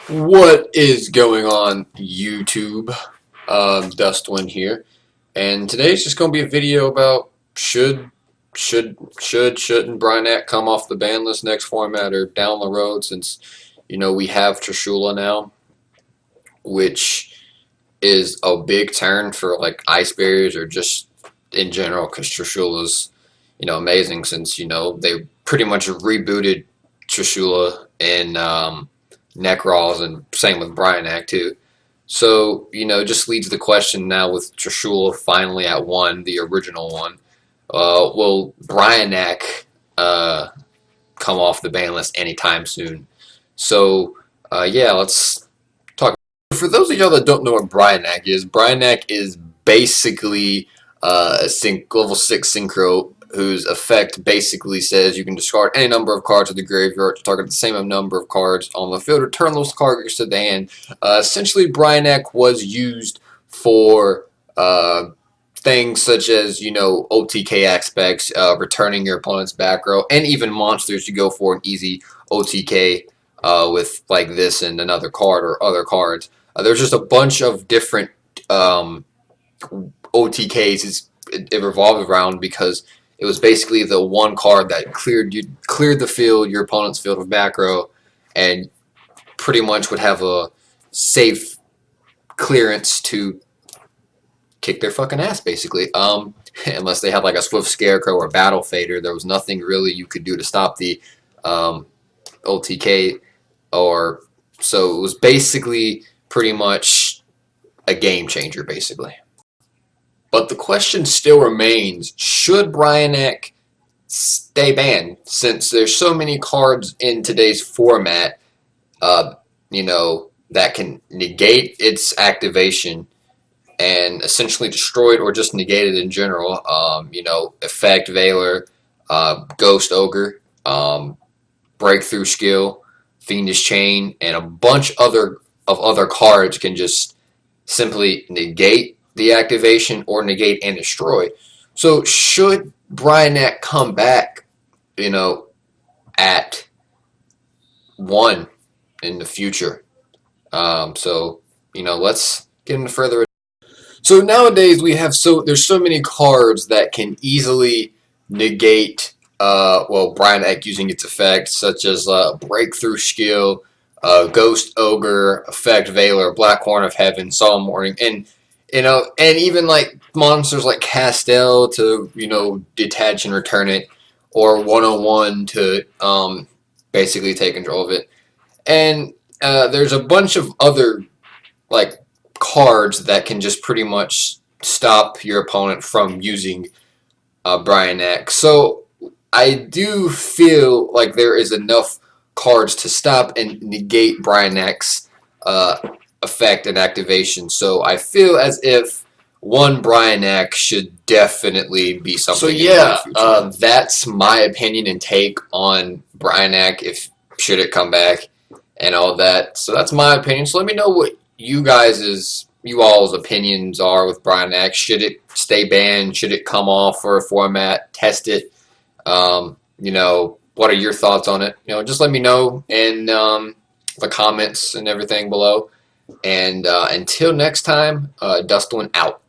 What is going on, YouTube? Dustwin here, and today's just going to be a video about shouldn't Brionac come off the ban list next format or down the road, since we have Trishula now, which is a big turn for like ice barriers or just in general, because Trishula's amazing, since they pretty much rebooted Trishula in Necrolls, and same with Brionac too. So, just leads the question now with Trishula finally at one, the original one. Will Brionac uh, come off the ban list anytime soon? So, yeah, let's talk. For those of y'all that don't know what Brionac is basically a level 6 synchro whose effect basically says you can discard any number of cards of the graveyard to target the same number of cards on the field. Return those cards to the hand. Essentially, Brionac was used for things such as OTK aspects, returning your opponent's back row, and even monsters. You go for an easy OTK with like this and another card or other cards. There's just a bunch of different OTKs it revolved around, because it was basically the one card that cleared the field, your opponent's field of back row, and pretty much would have a safe clearance to kick their fucking ass, basically. Unless they had like a Swift Scarecrow or Battle Fader, there was nothing really you could do to stop the OTK, or so it was basically pretty much a game changer, basically. But the question still remains, should Brionac stay banned, since there's so many cards in today's format, that can negate its activation and essentially destroy it or just negate it in general. Effect Veiler, Ghost Ogre, Breakthrough Skill, Fiendish Chain, and a bunch other cards can just simply negate the activation or negate and destroy. So should Brionac come back, at one in the future? Let's get into further. So nowadays there's so many cards that can easily negate Brionac using its effect, such as Breakthrough Skill, Ghost Ogre, Effect Veiler, Black Horn of Heaven, Solemn Warning, and even like monsters like Castell to detach and return it, or 101 to basically take control of it, and there's a bunch of other like cards that can just pretty much stop your opponent from using Brionac. So I do feel like there is enough cards to stop and negate Brionac's effect and activation. So I feel as if one Brionac should definitely be something. So yeah, that's my opinion and take on Brionac, if should it come back and all that. So that's my opinion. So let me know what you all's opinions are with Brionac. Should it stay banned? Should it come off for a format? Test it. What are your thoughts on it? Just let me know in the comments and everything below. And until next time, Dustwin out.